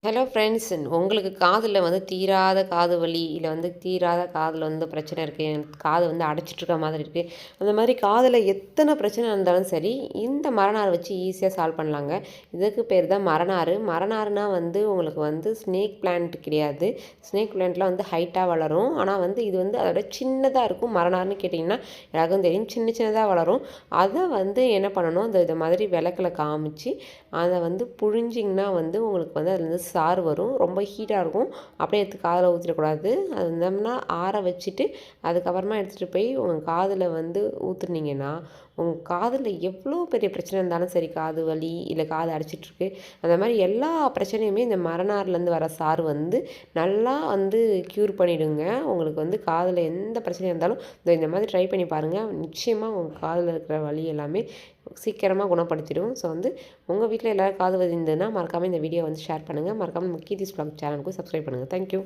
Hello friends, உங்களுக்கு காதில் வந்து தீராத காது வலி, இல்லை வந்து தீராத காதில் வந்து பிரச்சனை இருக்குது, எனக்கு காது வந்து அடைச்சிட்ருக்க மாதிரி இருக்குது. அந்த மாதிரி காதில் எத்தனை பிரச்சனை இருந்தாலும் சரி, இந்த மரநார் வச்சு ஈஸியாக சால்வ் பண்ணலாங்க. இதுக்கு பேர் தான் மரநார். மரநார்னா வந்து உங்களுக்கு வந்து ஸ்னேக் பிளான்ட் கிடையாது. ஸ்னேக் பிளான்ட்லாம் வந்து ஹைட்டாக வளரும். ஆனால் வந்து இது வந்து அதோட சின்னதாக இருக்கும். மரநார்னு கேட்டிங்கன்னா எல்லாருக்கும் தெரியும், சின்ன சின்னதாக வளரும். அதை வந்து என்ன பண்ணணும், இந்த மாதிரி விளக்கில் காமிச்சு அதை வந்து புழிஞ்சிங்கன்னா வந்து உங்களுக்கு வந்து அதுலேருந்து சாறு வரும். ரொம்ப ஹீட்டாக இருக்கும். அப்படியே எடுத்து காதில் ஊற்றிடக்கூடாது. அது வந்தோம்னா ஆற வச்சுட்டு அதுக்கப்புறமா எடுத்துகிட்டு போய் உங்கள் காதில் வந்து ஊற்றுனீங்கன்னா உங்கள் காதில் எவ்வளோ பெரிய பிரச்சனை இருந்தாலும் சரி, காது வலி இல்லை காது அடைச்சிட்ருக்கு, அந்த மாதிரி எல்லா பிரச்சனையுமே இந்த மரநார்லேருந்து வர சாறு வந்து நல்லா வந்து க்யூர் பண்ணிவிடுங்க. உங்களுக்கு வந்து காதில் எந்த பிரச்சனையாக இருந்தாலும் இந்த மாதிரி ட்ரை பண்ணி பாருங்கள். நிச்சயமாக உங்கள் காதில் இருக்கிற வலி எல்லாமே சீக்கிரமாக குணப்படுத்திடும். ஸோ வந்து உங்கள் வீட்டில் எல்லோரும் காது வலி இருந்ததுன்னா மறக்காமல் இந்த வீடியோ வந்து ஷேர் பண்ணுங்கள். மறக்காமல் நம்ம கீர்த்திஸ் வ்ளாக் சேனலுக்கு சப்ஸ்கிரைப் பண்ணுங்கள். தேங்க்யூ.